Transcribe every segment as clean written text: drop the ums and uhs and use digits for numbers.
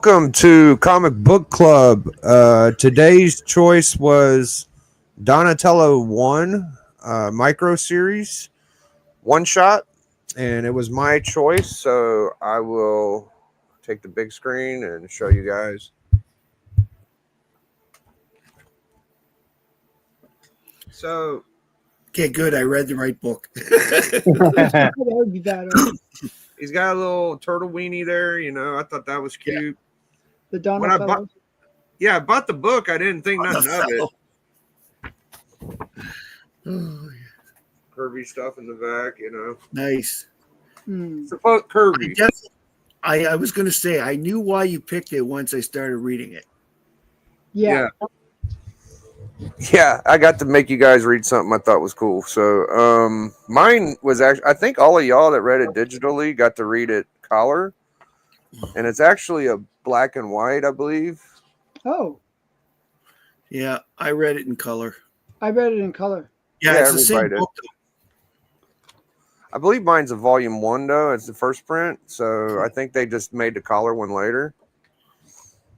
Welcome to Comic Book Club. Today's choice was Donatello 1 micro series, one shot, and it was my choice. So I will take the big screen and show you guys. So Okay, good. I read the right book. That would be better. he's got a little turtle weenie there. I thought that was cute. The When I bought, Donatello. yeah, I bought the book. I didn't think nothing of it. Oh, Kirby stuff in the back. nice. Suppose Kirby. I was going to say, I knew why you picked it once I started reading it. Yeah. Yeah, I got to make you guys read something I thought was cool. So, mine was actually, I think all of y'all that read it digitally got to read it color, and it's actually a black and white, I believe. Oh, Yeah, I read it in color. I read it in color. Yeah, Yeah, it's the same everybody did. book. I believe mine's a volume 1 though. It's the first print, so I think they just made the collar one later.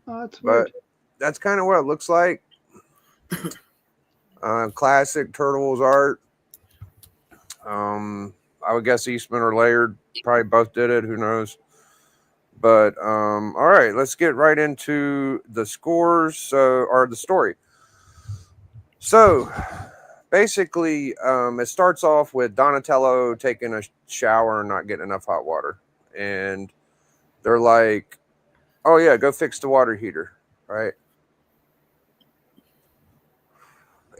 Oh, that's But weird. that's kind of what it looks like. Classic Turtles art. I would guess Eastman or Laird probably both did it. Who knows? But all right, let's get right into the scores or the story. So basically, it starts off with Donatello taking a shower and not getting enough hot water, and they're like, "Oh yeah, go fix the water heater," right?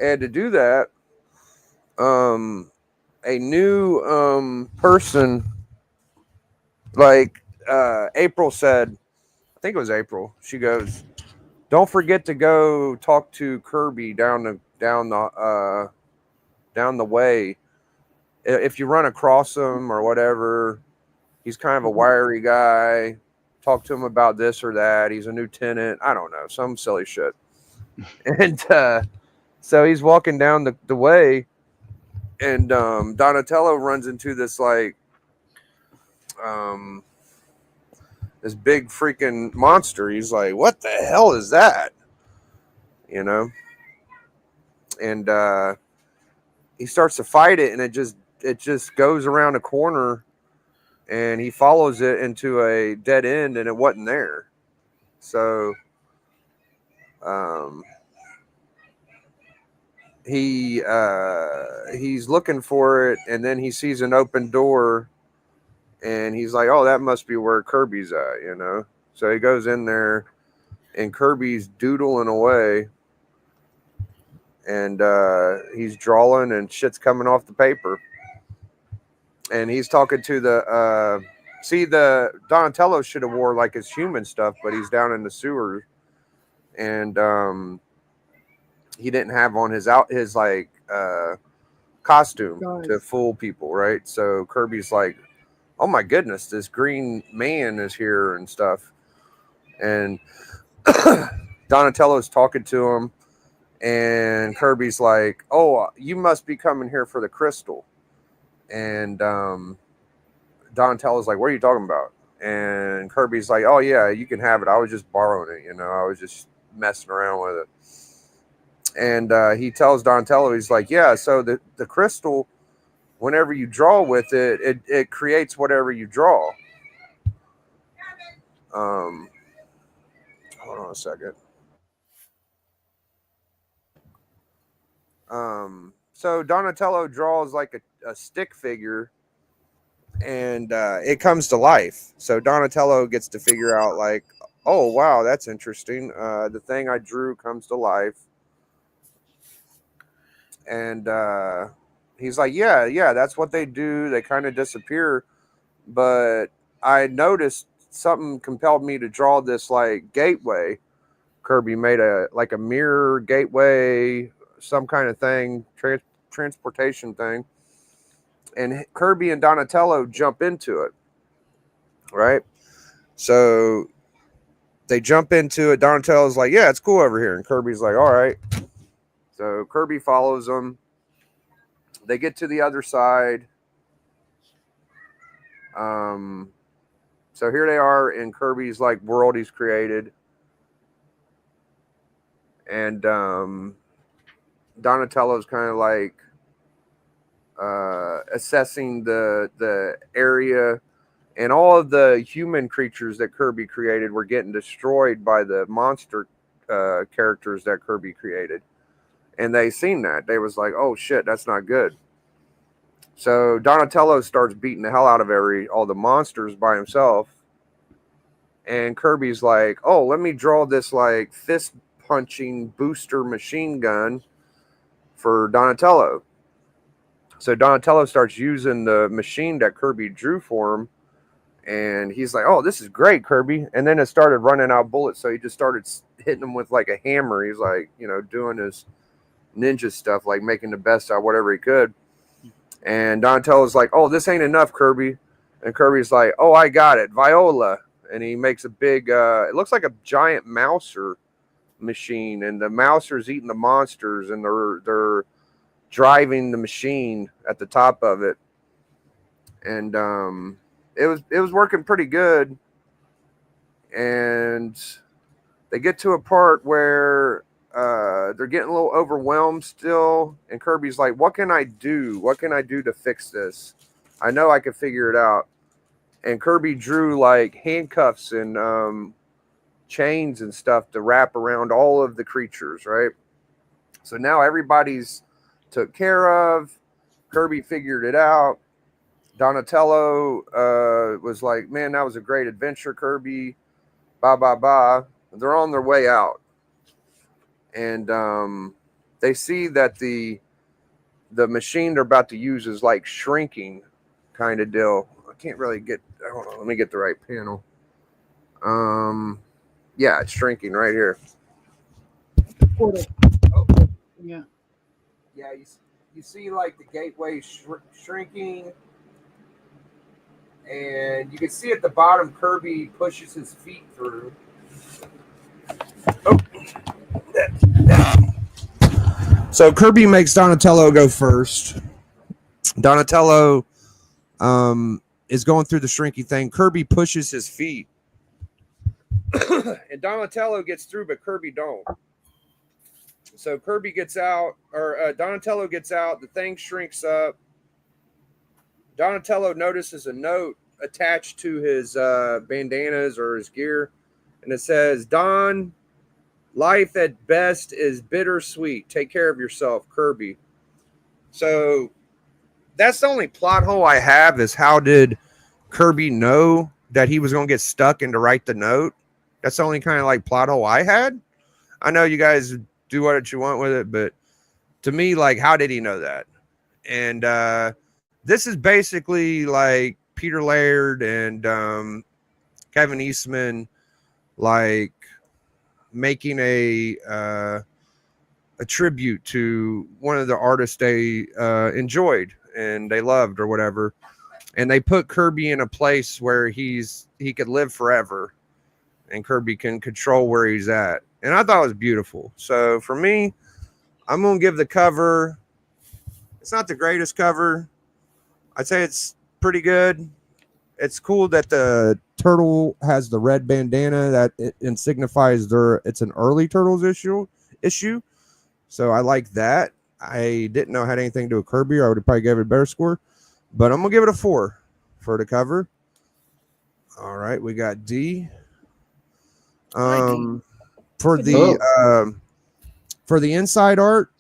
And to do that, a new person, like April said, I think it was April. She goes, "Don't forget to go talk to Kirby down the way. If you run across him or whatever, he's kind of a wiry guy. Talk to him about this or that. He's a new tenant. I don't know, some silly shit." And so he's walking down the way, and Donatello runs into this um, this big freaking monster. He's like, "What the hell is that?" You know, and he starts to fight it, and it just goes around a corner, and he follows it into a dead end, and it wasn't there. So um, he's looking for it, and then he sees an open door, and he's like, "Oh, that must be where Kirby's at." So he goes in there, and Kirby's doodling away, and he's drawing, and shit's coming off the paper, and he's talking to the Donatello should have wore like his human stuff, but he's down in the sewer, and he didn't have on his costume to fool people, right? So Kirby's like, "Oh my goodness, this green man is here and stuff," and Donatello's talking to him, and Kirby's like, "Oh, you must be coming here for the crystal," and Donatello's like, "What are you talking about?" And Kirby's like, "Oh yeah, you can have it. I was just borrowing it. I was just messing around with it." And he tells Donatello, he's like, "Yeah, so the crystal, whenever you draw with it, it creates whatever you draw." Um, Hold on a second. So Donatello draws like a stick figure, and it comes to life. So Donatello gets to figure out like, "Oh wow, that's interesting. The thing I drew comes to life," and he's like, "Yeah, that's what they do. They kind of disappear, but I noticed something compelled me to draw this like gateway." Kirby made a mirror gateway, some kind of thing, transportation thing, and Kirby and Donatello jump into it, right? So they jump into it. Donatello's like, "Yeah, it's cool over here," and Kirby's like, "All right." So Kirby follows them. They get to the other side. Um, So here they are in Kirby's like world he's created, and Donatello's kind of like assessing the area, and all of the human creatures that Kirby created were getting destroyed by the monster characters that Kirby created, and they seen that. They was like, oh shit, that's not good. So Donatello starts beating the hell out of all the monsters by himself, and Kirby's like, oh, let me draw this like fist punching booster machine gun for Donatello. So Donatello starts using the machine that Kirby drew for him, and he's like, oh, this is great, Kirby. And then it started running out of bullets, so he just started hitting him with like a hammer. He's like, doing his ninja stuff, like making the best out of whatever he could. And Donatello's like, oh, this ain't enough, Kirby. And Kirby's like, oh, I got it, Viola. And he makes a big, it looks like a giant mouser machine, and the mouser's eating the monsters, and they're driving the machine at the top of it. And it was working pretty good. And they get to a part where they're getting a little overwhelmed still, and Kirby's like, what can I do? What can I do to fix this? I know I can figure it out. And Kirby drew like handcuffs and chains and stuff to wrap around all of the creatures, right? So now everybody's took care of. Kirby figured it out. Donatello was like, man, that was a great adventure, Kirby. Blah, blah, blah. They're on their way out. And they see that the machine they're about to use is like shrinking kind of deal. I can't really get, hold on, let me get the right panel. Yeah, it's shrinking right here. Portal. Oh. Yeah. Yeah, you see like the gateway shrinking, and you can see at the bottom Kirby pushes his feet through. Oh. So Kirby makes Donatello go first. Donatello is going through the shrinking thing. Kirby pushes his feet. And Donatello gets through, but Kirby don't. So Kirby gets out, or Donatello gets out. The thing shrinks up. Donatello notices a note attached to his bandanas or his gear, and it says, Don, life at best is bittersweet. Take care of yourself, Kirby. So that's the only plot hole I have, is how did Kirby know that he was going to get stuck and to write the note? That's the only kind of like plot hole I had. I know you guys do what you want with it, but to me, like, how did he know that? And this is basically like Peter Laird and Kevin Eastman, like making a tribute to one of the artists they enjoyed and they loved or whatever, and they put Kirby in a place where he could live forever, and Kirby can control where he's at. And I thought it was beautiful. So for me, I'm going to give the cover. It's not the greatest cover. I'd say it's pretty good. It's cool that the turtle has the red bandana that it signifies it's an early Turtles issue. So I like that. I didn't know it had anything to do with Kirby, or I would have probably gave it a better score. But I'm going to give it a 4 for the cover. All right, we got D. For the inside art,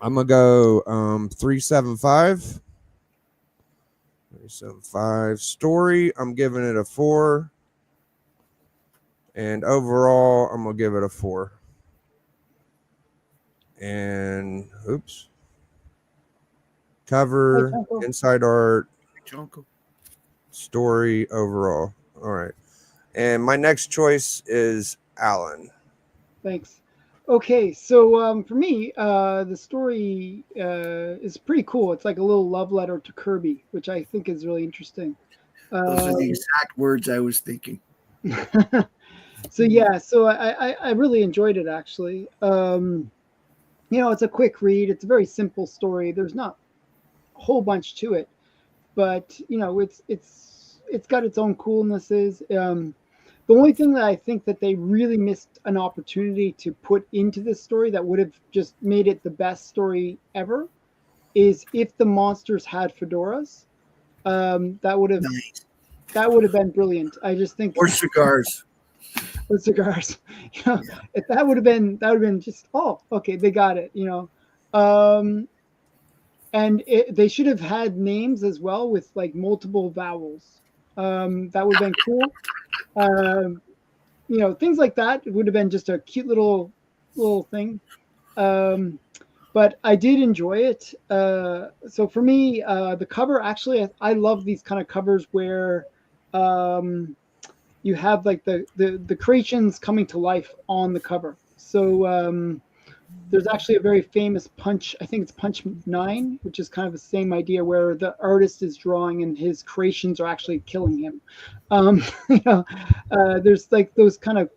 I'm gonna go 375. 375. Story, I'm giving it a 4. And overall, I'm gonna give it a 4. And oops. Cover, inside art, story, overall. All right. And my next choice is Alan. Thanks. Okay, so for me, the story is pretty cool. It's like a little love letter to Kirby, which I think is really interesting. Those are the exact words I was thinking. So yeah, so I really enjoyed it actually. It's a quick read. It's a very simple story. There's not a whole bunch to it, but it's it's got its own coolnesses. The only thing that I think that they really missed an opportunity to put into this story that would have just made it the best story ever is if the monsters had fedoras. That would have Nice. been brilliant. I just think Or cigars. with cigars, if that would have been just, oh, okay, they got it, and they should have had names as well with like multiple vowels. That would have been cool. Things like that. It would have been just a cute little thing. But I did enjoy it. So for me, the cover, actually, I love these kind of covers where you have like the creations coming to life on the cover. So there's actually a very famous Punch, I think it's Punch 9, which is kind of the same idea where the artist is drawing and his creations are actually killing him. There's like those kind of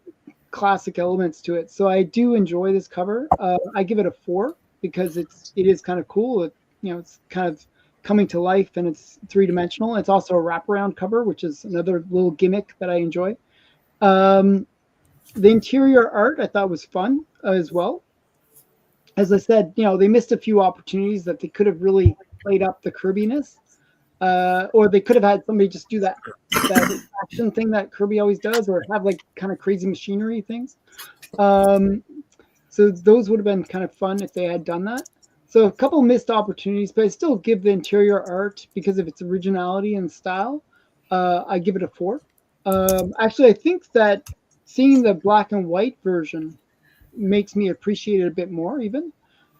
classic elements to it. So I do enjoy this cover. I give it a 4 because it is kind of cool. It's kind of coming to life and it's 3-dimensional. It's also a wraparound cover, which is another little gimmick that I enjoy. The interior art I thought was fun as well. As I said, they missed a few opportunities that they could have really played up the Kirby-ness, or they could have had somebody just do that action thing that Kirby always does, or have like kind of crazy machinery things. So those would have been kind of fun if they had done that. So a couple missed opportunities, but I still give the interior art, because of its originality and style, I give it a 4. Actually, I think that seeing the black and white version makes me appreciate it a bit more even.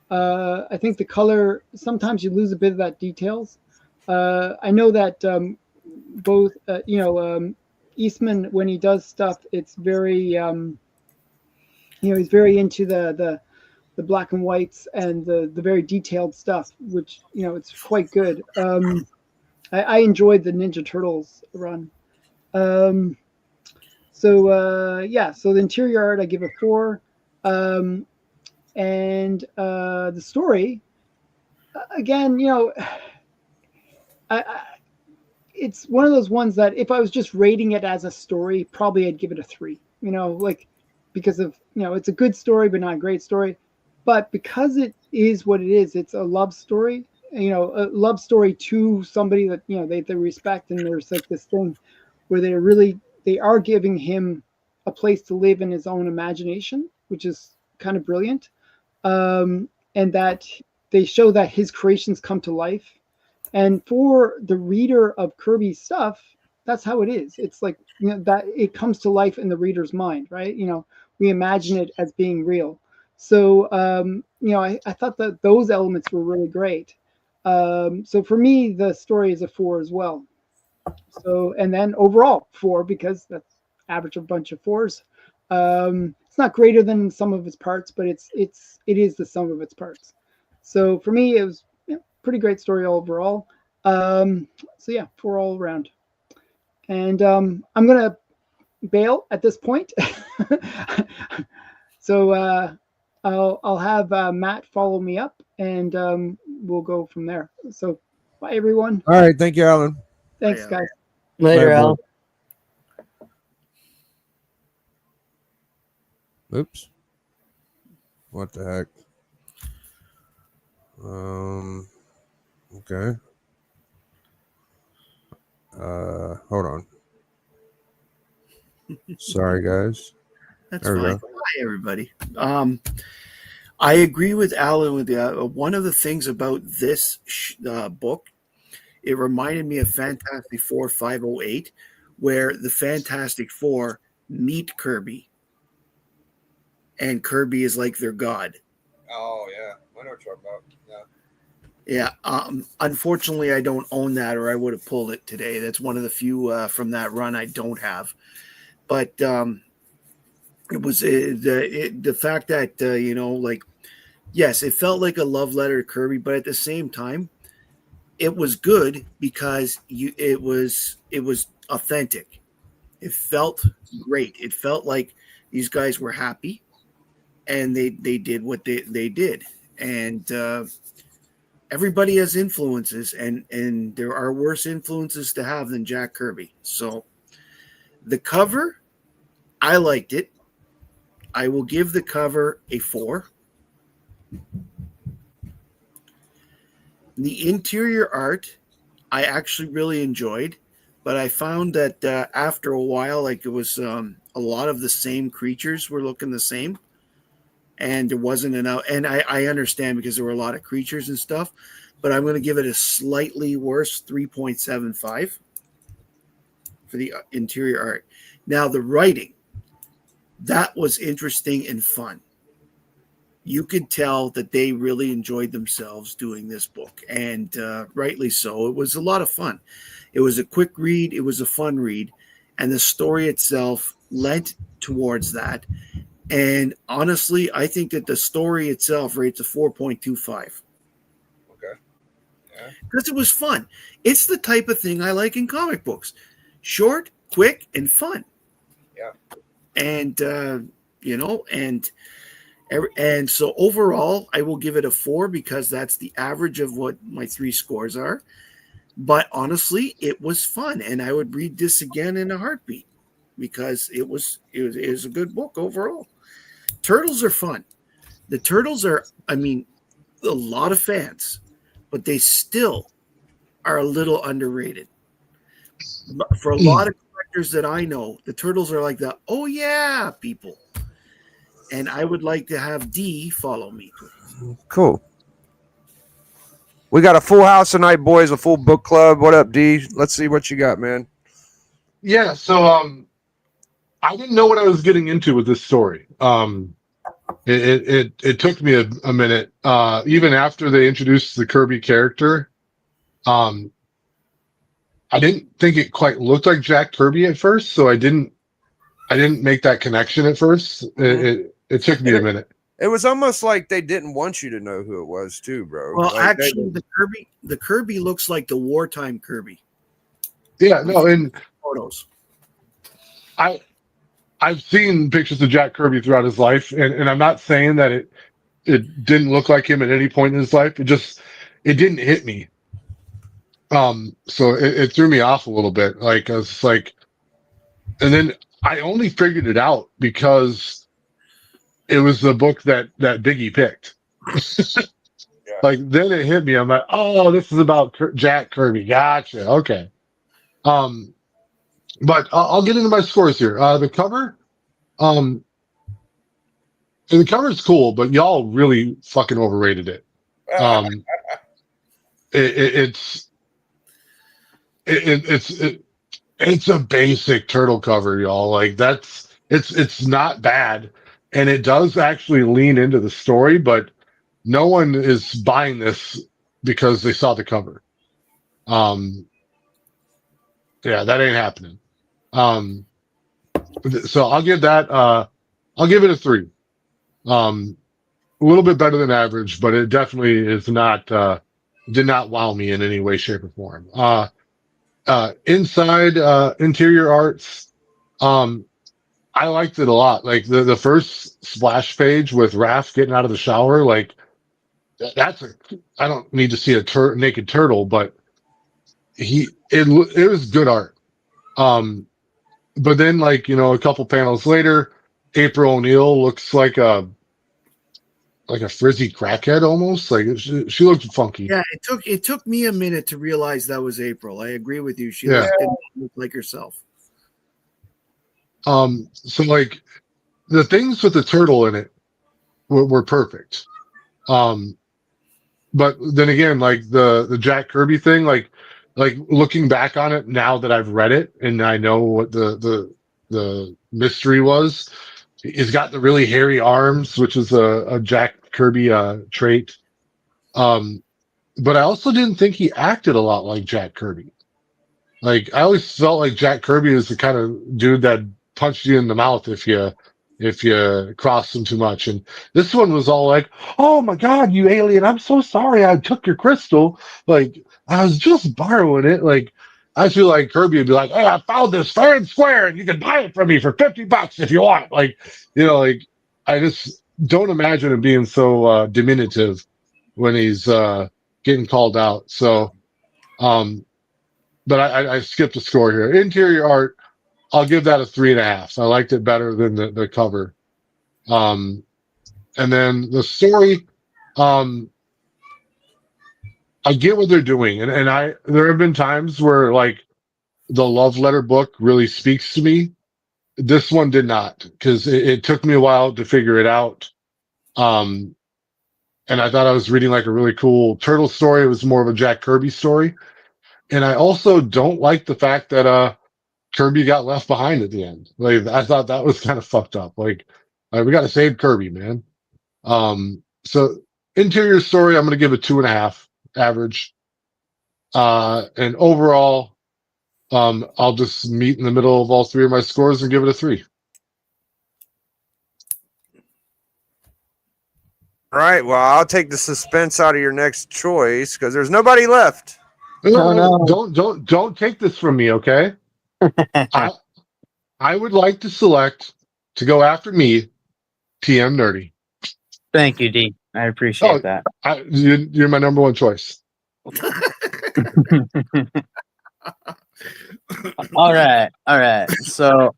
I think the color, sometimes you lose a bit of that details. I know that both, Eastman, when he does stuff, it's very, he's very into the black and whites and the very detailed stuff, which, it's quite good. I enjoyed the Ninja Turtles run. So the interior art, I give a 4. And the story, again, it's one of those ones that if I was just rating it as a story, probably I'd give it a 3, because of, it's a good story, but not a great story. But because it is what it is, it's a love story, a love story to somebody that, they respect. And there's like this thing where they are giving him a place to live in his own imagination, which is kind of brilliant. And that they show that his creations come to life. And for the reader of Kirby's stuff, that's how it is. It's like, that it comes to life in the reader's mind, right? We imagine it as being real. So, I thought that those elements were really great. So for me, the story is a 4 as well. So, and then overall 4, because that's average of a bunch of 4s. It's not greater than some of its parts, but it is the sum of its parts. So for me, it was pretty great story overall. So yeah, 4 all around. And I'm gonna bail at this point. So I'll have Matt follow me up, and we'll go from there. So bye, everyone. All right, thank you, Alan. Thanks, guys. Later, Bye, Al. Oops. What the heck? Okay. Hold on. Sorry, guys. That's There we fine. go. Hi, everybody. I agree with Alan with one of the things about this book. It reminded me of Fantastic Four 508, where the Fantastic Four meet Kirby, and Kirby is like their god. Oh yeah, I know what you're talking about. Yeah. Unfortunately, I don't own that, or I would have pulled it today. That's one of the few from that run I don't have. But it was the fact that yes, it felt like a love letter to Kirby, but at the same time, it was good because it was authentic. It felt great. It felt like these guys were happy, and they did what they did, and everybody has influences, and there are worse influences to have than Jack Kirby. So the cover, I liked it. I will give the cover a 4. The interior art, I actually really enjoyed, but I found that after a while, like it was a lot of the same creatures were looking the same, and there wasn't enough. And I understand because there were a lot of creatures and stuff, but I'm going to give it a slightly worse 3.75 for the interior art. Now the writing, that was interesting and fun. You could tell that they really enjoyed themselves doing this book, and rightly so. It was a lot of fun. It was a quick read. It was a fun read, and the story itself led towards that. And honestly, I think that the story itself rates a 4.25. Okay. Yeah. Because it was fun. It's the type of thing I like in comic books. Short, quick, and fun. Yeah. And, and so overall, I will give it a 4 because that's the average of what my 3 scores are. But honestly, it was fun, and I would read this again in a heartbeat because it was a good book overall. Turtles are fun. The Turtles are, a lot of fans, but they still are a little underrated. For a lot of collectors that I know, the Turtles are like the, oh yeah, people. And I would like to have D follow me. Cool. We got a full house tonight, boys. A full book club. What up, D? Let's see what you got, man. Yeah. So, I didn't know what I was getting into with this story. It took me a minute. Even after they introduced the Kirby character, I didn't think it quite looked like Jack Kirby at first, so I didn't make that connection at first. It took me a minute. It was almost like they didn't want you to know who it was, too, bro. Well, like actually, the Kirby looks like the wartime Kirby. Yeah, no, and Photos. I've seen pictures of Jack Kirby throughout his life, and I'm not saying that it didn't look like him at any point in his life. It didn't hit me. So it threw me off a little bit. Like I was like, and then I only figured it out because it was the book that Biggie picked. Yeah. Like then it hit me. I'm like, oh, this is about Jack Kirby. Gotcha. Okay. But I'll get into my scores here. The cover, and the cover is cool, but y'all really fucking overrated it. It's a basic turtle cover, y'all. Like it's not bad, and it does actually lean into the story, but no one is buying this because they saw the cover. Yeah, that ain't happening. So I'll give that. I'll give it a 3. A little bit better than average, but it definitely is not. Did not wow me in any way, shape, or form. Inside interior arts, I liked it a lot. Like the first splash page with Raph getting out of the shower, like I don't need to see a naked turtle, but it was good art. But then like, a couple panels later, April O'Neil looks like a frizzy crackhead almost. Like she looked funky. Yeah, it took me a minute to realize that was April. I agree with you. She Yeah. didn't look like herself. So like the things with the turtle in it were perfect. But then again, like the Jack Kirby thing, like looking back on it now that I've read it and I know what the mystery was, he's got the really hairy arms, which is a Jack Kirby trait. But I also didn't think he acted a lot like Jack Kirby. Like I always felt like Jack Kirby is the kind of dude that punched you in the mouth if you crossed him too much. And this one was all like, "Oh my God, you alien! I'm so sorry I took your crystal. Like I was just borrowing it." Like I feel like Kirby would be like, "Hey, I found this fair and square, and you can buy it from me for $50 if you want." Like like I just don't imagine him being so diminutive when he's getting called out. So, but I skipped a score here. Interior art, I'll give that a 3.5. I liked it better than the cover. And then the story, I get what they're doing, and there have been times where like the love letter book really speaks to me. This one did not, because it took me a while to figure it out. And I thought I was reading like a really cool turtle story. It was more of a Jack Kirby story. And I also don't like the fact that Kirby got left behind at the end. Like I thought that was kind of fucked up. Like we got to save Kirby, man. So interior story, I'm going to give it 2.5 average. And overall, I'll just meet in the middle of all three of my scores and give it a 3. All right. Well, I'll take the suspense out of your next choice because there's nobody left. No. Don't take this from me, okay? I would like to select to go after me, TM Nerdy. Thank you, D. I appreciate that. You're my number one choice. All right. So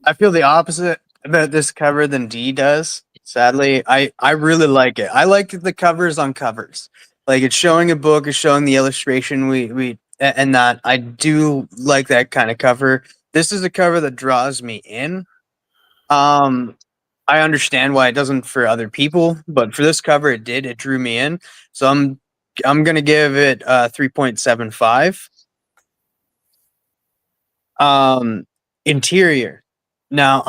I feel the opposite about this cover than D does. Sadly, I really like it. I like the covers on covers. Like it's showing a book, it's showing the illustration. And that I do like that kind of cover. This is a cover that draws me in. I understand why it doesn't for other people, but for this cover, it did. It drew me in. So I'm gonna give it 3.75. Interior. Now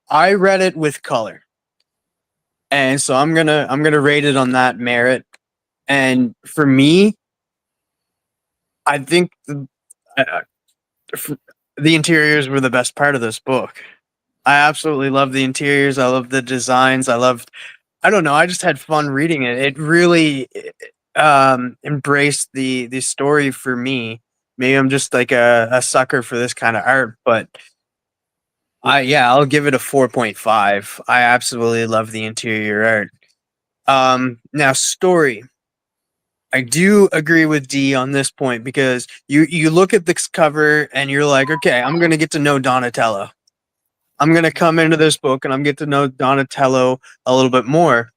I read it with color, and so I'm gonna rate it on that merit. And for me, I think the interiors were the best part of this book. I absolutely love the interiors. I love the designs. I don't know. I just had fun reading it. It really embraced the story for me. Maybe I'm just like a sucker for this kind of art, but I'll give it a 4.5. I absolutely love the interior art. Now story. I do agree with D on this point because you look at this cover and you're like, okay, I'm gonna get to know Donatello. I'm going to come into this book and I'm get to know Donatello a little bit more.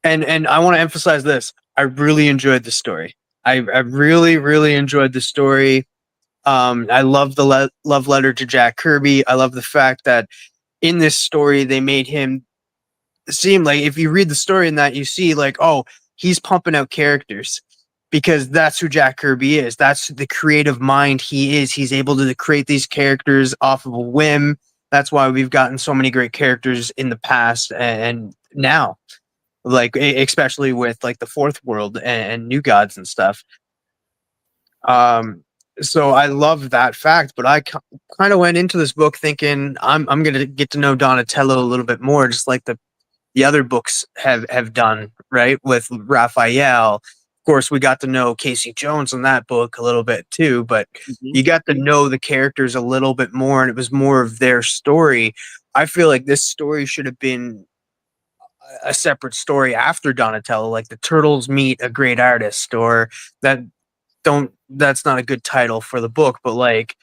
And I want to emphasize this. I really enjoyed the story. I really, really enjoyed the story. I love the love letter to Jack Kirby. I love the fact that in this story, they made him seem like, if you read the story in that, you see like, oh, he's pumping out characters because that's who Jack Kirby is. That's the creative mind he is. He's able to create these characters off of a whim. That's why we've gotten so many great characters in the past and now, like especially with like the Fourth World and New Gods and stuff. So I love that fact, but I kind of went into this book thinking I'm gonna get to know Donatello a little bit more, just like the other books have done, right? With Raphael. Of course, we got to know Casey Jones in that book a little bit too, but you got to know the characters a little bit more, and it was more of their story. I feel like this story should have been a separate story after Donatello, like the Turtles meet a great artist, or that's not a good title for the book, but like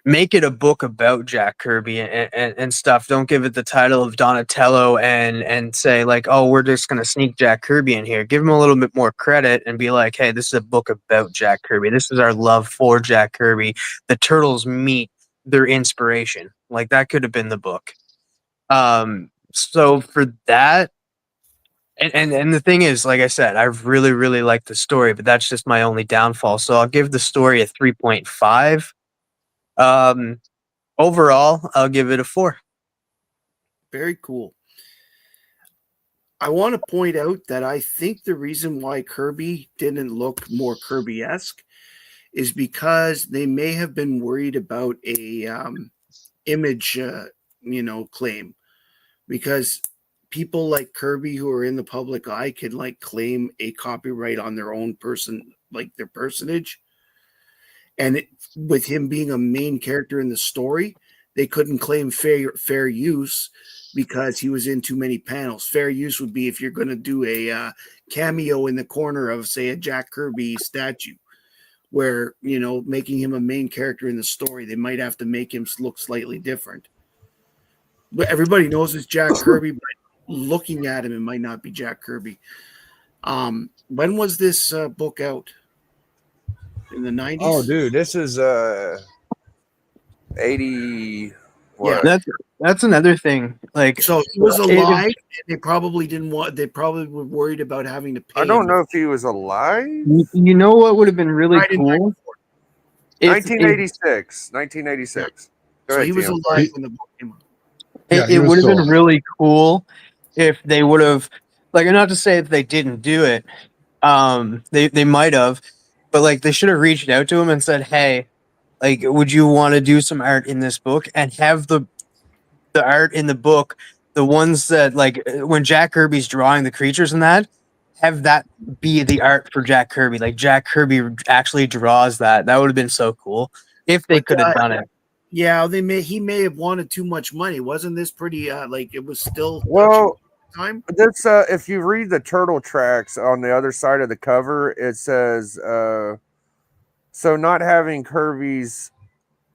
make it a book about Jack Kirby and stuff. Don't give it the title of Donatello and say like, oh, we're just going to sneak Jack Kirby in here. Give him a little bit more credit and be like, hey, this is a book about Jack Kirby. This is our love for Jack Kirby. The Turtles meet their inspiration. Like that could have been the book. So for that, and the thing is, like I said, I really, really like the story, but that's just my only downfall. So I'll give the story a 3.5. Overall, I'll give it a 4. Very cool. I want to point out that I think the reason why Kirby didn't look more Kirby-esque is because they may have been worried about a image, claim, because people like Kirby who are in the public eye can like claim a copyright on their own person, like their personage. And with him being a main character in the story, they couldn't claim fair use because he was in too many panels. Fair use would be if you're going to do a cameo in the corner of, say, a Jack Kirby statue, where, you know, making him a main character in the story, they might have to make him look slightly different. But everybody knows it's Jack Kirby, but looking at him, it might not be Jack Kirby. When was this book out? In the 90s? Oh, dude, this is 80. What? That's another thing. Like, So he was alive, and they probably didn't want. They probably were worried about having to pay. I don't him. know if he was alive. you know what would have been really Right in cool? 1986. 1986. Go So ahead, he was Tim. alive when the book came out. Yeah, he It was would have still been alive. really cool if they would have, like, not to say if they didn't do it, they might have, but like they should have reached out to him and said, hey, like, would you want to do some art in this book, and have the art in the book, the ones that, like, when Jack Kirby's drawing the creatures and that, have that be the art for Jack Kirby. Like, Jack Kirby actually draws that. That would have been so cool if they could have done it. Yeah, he may have wanted too much money. Wasn't this pretty? Like, it was still Well, time. this if you read the turtle tracks on the other side of the cover, it says so not having Kirby's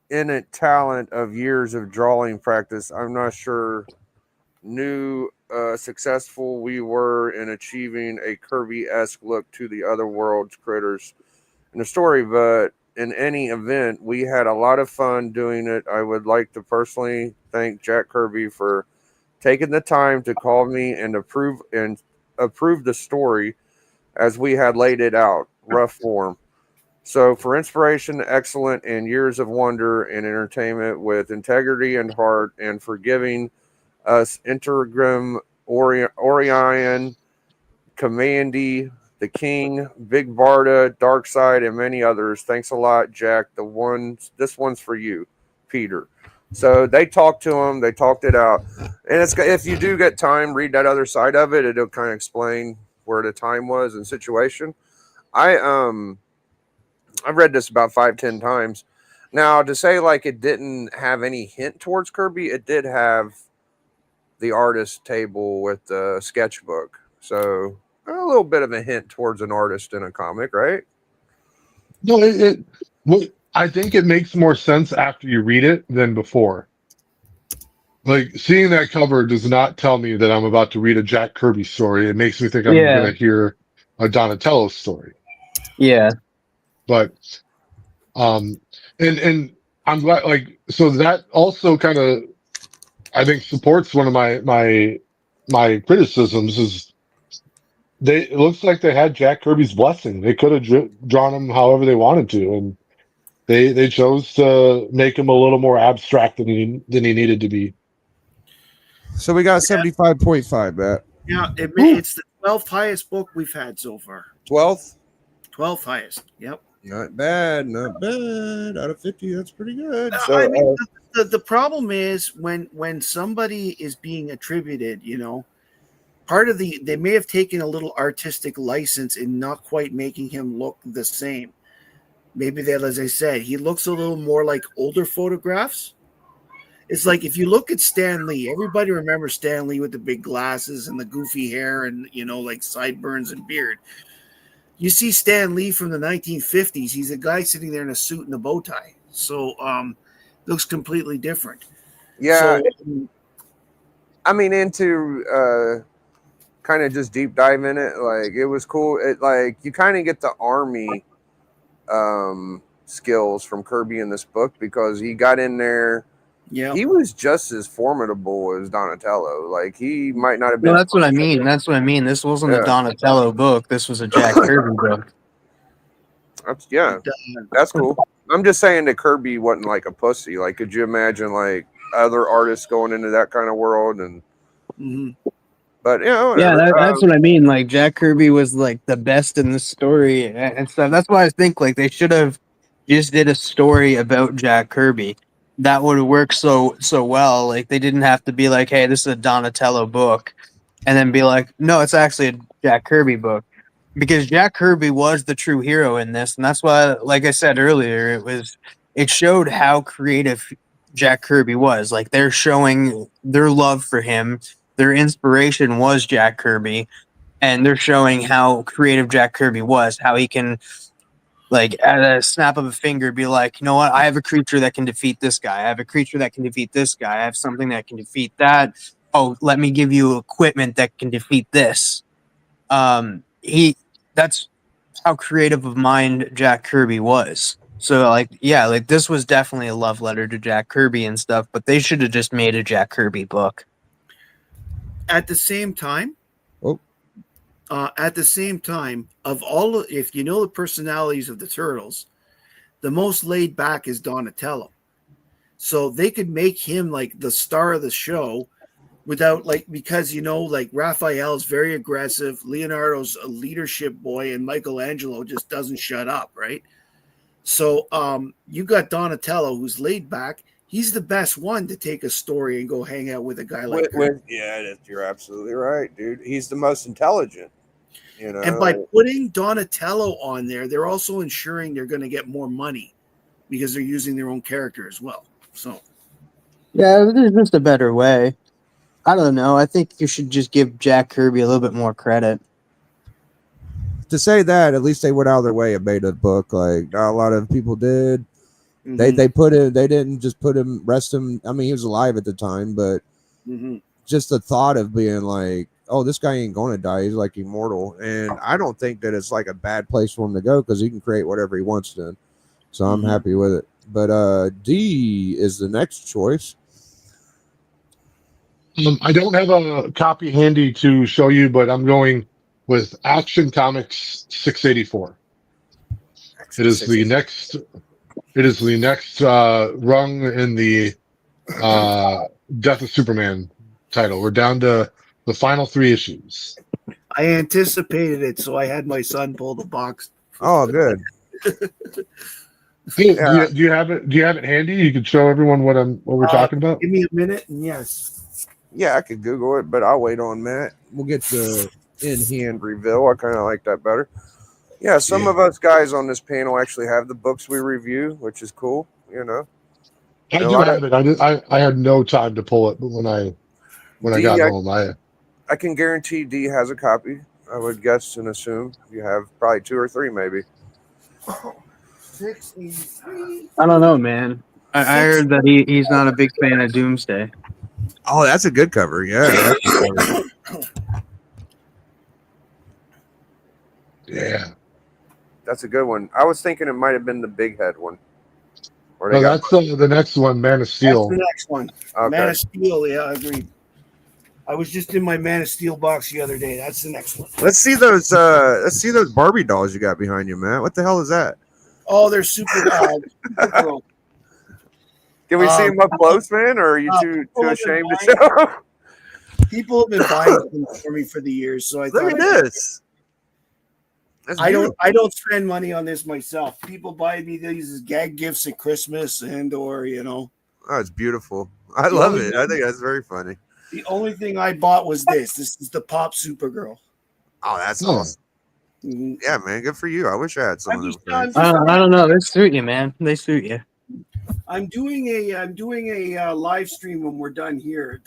innate talent of years of drawing practice, I'm not sure knew successful we were in achieving a Kirby-esque look to the other world's critters in the story, but in any event, we had a lot of fun doing it. I would like to personally thank Jack Kirby for taking the time to call me and approve the story as we had laid it out, rough form. So for inspiration, excellent, and years of wonder and entertainment with integrity and heart, and for giving us Intergrim, Orion, Commandy, the King, Big Barda, Darkseid, and many others. Thanks a lot, Jack. This one's for you, Peter. So they talked to him, they talked it out, and it's, if you do get time, read that other side of it. It'll kind of explain where the time was and situation. I've read this about 5-10 times. Now, to say like it didn't have any hint towards Kirby, it did have the artist table with the sketchbook. So a little bit of a hint towards an artist in a comic, right? No, I think it makes more sense after you read it than before. Like, seeing that cover does not tell me that I'm about to read a Jack Kirby story. It makes me think I'm Yeah. going to hear a Donatello story. Yeah. But and I'm glad, like, so that also kind of, I think, supports one of my criticisms is it looks like they had Jack Kirby's blessing. They could have drawn him however they wanted to, and they chose to make him a little more abstract than he needed to be. So we got 75.5, Matt. Yeah, it's the 12th highest book we've had so far. 12th? 12th highest. Yep. Not bad, not bad. Out of 50, that's pretty good. So, I mean, the problem is when somebody is being attributed, you know, part of they may have taken a little artistic license in not quite making him look the same. Maybe that, as I said, he looks a little more like older photographs. It's like if you look at Stan Lee, everybody remembers Stan Lee with the big glasses and the goofy hair and, you know, like sideburns and beard. You see Stan Lee from the 1950s, he's a guy sitting there in a suit and a bow tie. So looks completely different. yeah, So, I mean, into kind of just deep dive in it, like it was cool. It, like, you kind of get the army skills from Kirby in this book, because he got in there. yeah. He was just as formidable as Donatello. Like, he might not have been. Well, that's what I mean. That's what I mean. This wasn't Yeah. a Donatello book. This was a Jack Kirby book. Yeah, that's cool. I'm just saying that Kirby wasn't like a pussy. Like, could you imagine like other artists going into that kind of world? And Mhm. but Yeah, whatever. that's what I mean. Like, Jack Kirby was like the best in the story and stuff. That's why I think like they should have just did a story about Jack Kirby. That would have worked so well. Like, they didn't have to be like, hey, this is a Donatello book, and then be like, no, it's actually a Jack Kirby book. Because Jack Kirby was the true hero in this, and that's why, like I said earlier, it showed how creative Jack Kirby was. Like they're showing their love for him. Their inspiration was Jack Kirby, and they're showing how creative Jack Kirby was, how he can like at a snap of a finger be like, you know what, I have a creature that can defeat this guy. I have a creature that can defeat this guy. I have something that can defeat that. Oh, let me give you equipment that can defeat this. He that's how creative of mind Jack Kirby was. So like yeah, like this was definitely a love letter to Jack Kirby and stuff, but they should have just made a Jack Kirby book. At the same time, Oh. At the same time, if you know the personalities of the Turtles, the most laid back is Donatello. So they could make him like the star of the show without because like Raphael's very aggressive, Leonardo's a leadership boy, and Michelangelo just doesn't shut up, right? So you got Donatello who's laid back. He's the best one to take a story and go hang out with a guy like that. Yeah, you're absolutely right, dude. He's the most intelligent. You know, And by putting Donatello on there, they're also ensuring they're going to get more money because they're using their own character as well. So, Yeah, there's just a better way. I don't know. I think you should just give Jack Kirby a little bit more credit. To say that, at least they went out of their way and made a book. Like not a lot of people did. mhm, They put it. They didn't just put him, rest him. I mean, he was alive at the time, but mhm. just the thought of being like, oh, this guy ain't going to die. He's like immortal. And I don't think that it's like a bad place for him to go because he can create whatever he wants to. So I'm Mhm. happy with it. But D is the next choice. I don't have a copy handy to show you, but I'm going with Action Comics 684. It is the next. It is the next rung in the Death of Superman title. We're down to the final 3 issues. I anticipated it, so I had my son pull the box. Oh, good. Hey, Yeah. do you have it? Do you have it handy? You can show everyone what we're talking about. Give me a minute, and yes. yeah, I could Google it, but I'll wait on Matt. We'll get the In-hand reveal. I kind of like that better. Yeah, some Yeah. of us guys on this panel actually have the books we review, which is cool. You know, I a do lot have it. I had no time to pull it, but when I D, got I- home, I can guarantee D has a copy. I would guess and assume you have probably 2 or 3, maybe. 683. I don't know, man. I heard that he's not a big fan of Doomsday. Oh, that's a good cover. Yeah. that's a good cover. yeah. That's a good one. I was thinking it might have been the Big Head one. Where they No, got that's the next one, Man of That's Steel. the next one. okay. Man of Steel. Yeah, I agreed. I was just in my Man of Steel box the other day. That's the next one. Let's see those Barbie dolls you got behind you, Matt. What the hell is that? Oh, they're Supergirl. Can we see Um, him up close, man, or are you too people have ashamed been to show? People have been buying them for me for the years, so I Look thought at this. That's I beautiful. don't spend money on this myself. People buy me these as gag gifts at Christmas or Oh, it's beautiful. I The love only it. I think that's very funny. the only thing I bought was this. This is the Pop Supergirl. Oh, that's Oh. awesome. Mhm. Yeah, man. Good for you. I wish I had some I'm of them just- things. I don't know. They suit you, man. They suit you. I'm doing a live stream when we're done here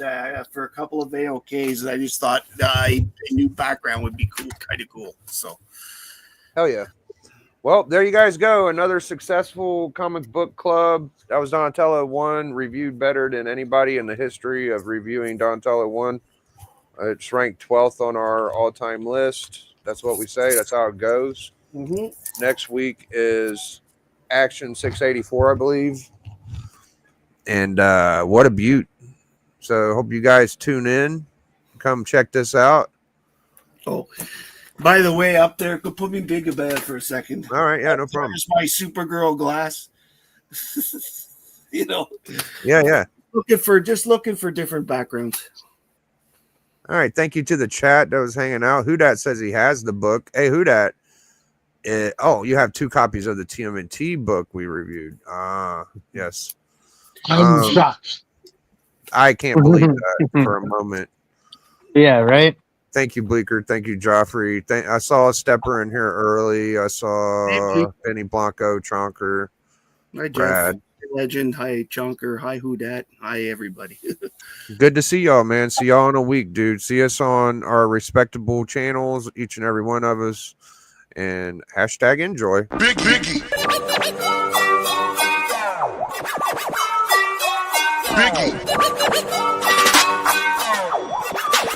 for a couple of AOKs, and I just thought a new background would be cool, kind of cool. So Hell yeah. Well, there you guys go. Another successful comic book club. That was Donatello 1, reviewed better than anybody in the history of reviewing Donatello 1. It's ranked 12th on our all-time list. That's what we say. That's how it goes. Next week is Action 684, I believe. And what a beaut. So hope you guys tune in. Come check this out. Oh, by the way, up there, go put me big about it for a second. All right. Yeah, no problem. There's my Supergirl glass. Yeah. Looking for different backgrounds. All right. Thank you to the chat that was hanging out. Hudat says he has the book. Hey, Hudat. You have 2 copies of the TMNT book we reviewed. Yes. I'm shocked. I can't believe that for a moment. Yeah, right. Thank you, Bleeker. Thank you, Joffrey. I saw a Stepper in here early. I Hey, saw Bleak. Benny Blanco, Tronker, Hi, Jeff. Brad. Legend. Hi, Chunker. Hi, Who Dat. Hi, everybody. Good to see y'all, man. See y'all in a week, dude. See us on our respectable channels, each and every one of us. And hashtag enjoy. Biggie.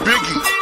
Biggie.